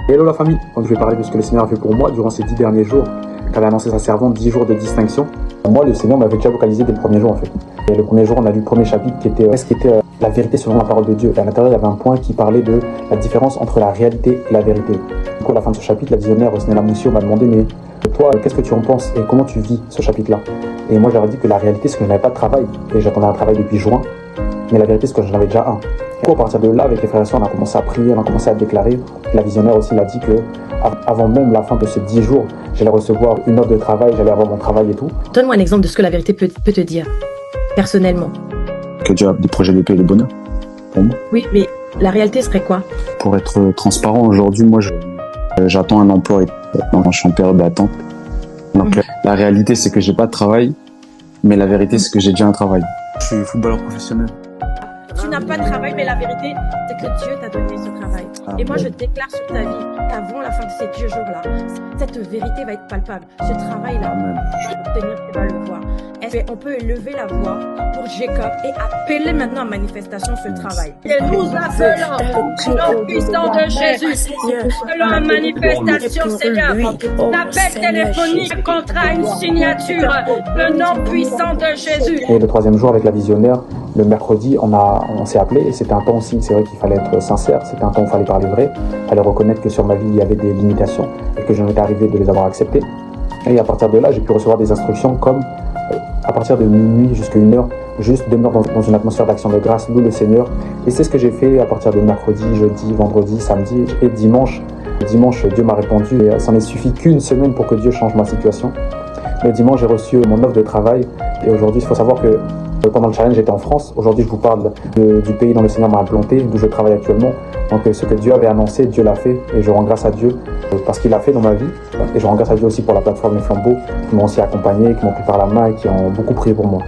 Hello la famille, donc je vais parler de ce que le Seigneur a fait pour moi durant ces 10 derniers jours, qu'avait annoncé sa servante, 10 jours de distinction. Moi, le Seigneur m'avait déjà vocalisé dès le premier jour en fait. Et le premier jour, on a lu le premier chapitre qui était la vérité selon la parole de Dieu. Et à l'intérieur, il y avait un point qui parlait de la différence entre la réalité et la vérité. Du coup, à la fin de ce chapitre, la visionnaire Rosnella Moussio m'a demandé, mais toi, qu'est-ce que tu en penses et comment tu vis ce chapitre-là? Et moi, j'aurais dit que la réalité, c'est que je n'avais pas de travail. Et j'attendais un travail depuis juin. Mais la vérité, c'est que j'en avais déjà un. Du coup, à partir de là, avec les frères et sœurs, on a commencé à prier, on a commencé à déclarer. La visionnaire aussi l'a dit que avant même la fin de ces 10 jours, j'allais recevoir une offre de travail, j'allais avoir mon travail et tout. Donne-moi un exemple de ce que la vérité peut te dire, personnellement. Que Dieu a des projets de paix et de bonheur pour moi. Oui, mais la réalité serait quoi? Pour être transparent, aujourd'hui, moi, j'attends un emploi et maintenant, je suis en période d'attente. Donc, la réalité, c'est que j'ai pas de travail, mais la vérité, c'est que j'ai déjà un travail. Je suis footballeur professionnel. Tu n'as pas de travail, mais la vérité, c'est que Dieu t'a donné ce travail. Et moi, je déclare sur ta vie qu'avant la fin de ces 10 jours-là, cette vérité va être palpable. Ce travail-là, tu vas obtenir, tu vas le voir. On peut élever la voix pour Jacob et appeler maintenant à manifestation ce travail. Et nous appelons le nom puissant de Jésus. Appelons à manifestation, Seigneur. L'appel téléphonique contrat une signature. Le nom puissant de Jésus. Et le troisième jour avec la visionnaire, le mercredi, on s'est appelé et c'était un temps aussi, c'est vrai qu'il fallait être sincère, c'était un temps où il fallait parler vrai, il fallait reconnaître que sur ma vie il y avait des limitations et que j'en étais arrivé de les avoir acceptées. Et à partir de là, j'ai pu recevoir des instructions comme à partir de minuit jusqu'à 1h, juste demeure dans une atmosphère d'action de grâce, loue le Seigneur. Et c'est ce que j'ai fait à partir de mercredi, jeudi, vendredi, samedi et dimanche. Dimanche, Dieu m'a répondu et ça n'est suffi qu'une semaine pour que Dieu change ma situation. Le dimanche, j'ai reçu mon offre de travail et aujourd'hui, il faut savoir que pendant le challenge, j'étais en France. Aujourd'hui, je vous parle du pays dont le Seigneur m'a implanté, d'où je travaille actuellement. Donc, ce que Dieu avait annoncé, Dieu l'a fait. Et je rends grâce à Dieu parce qu'il l'a fait dans ma vie. Et je rends grâce à Dieu aussi pour la plateforme Les Flambeaux, qui m'ont aussi accompagné, qui m'ont pris par la main et qui ont beaucoup prié pour moi.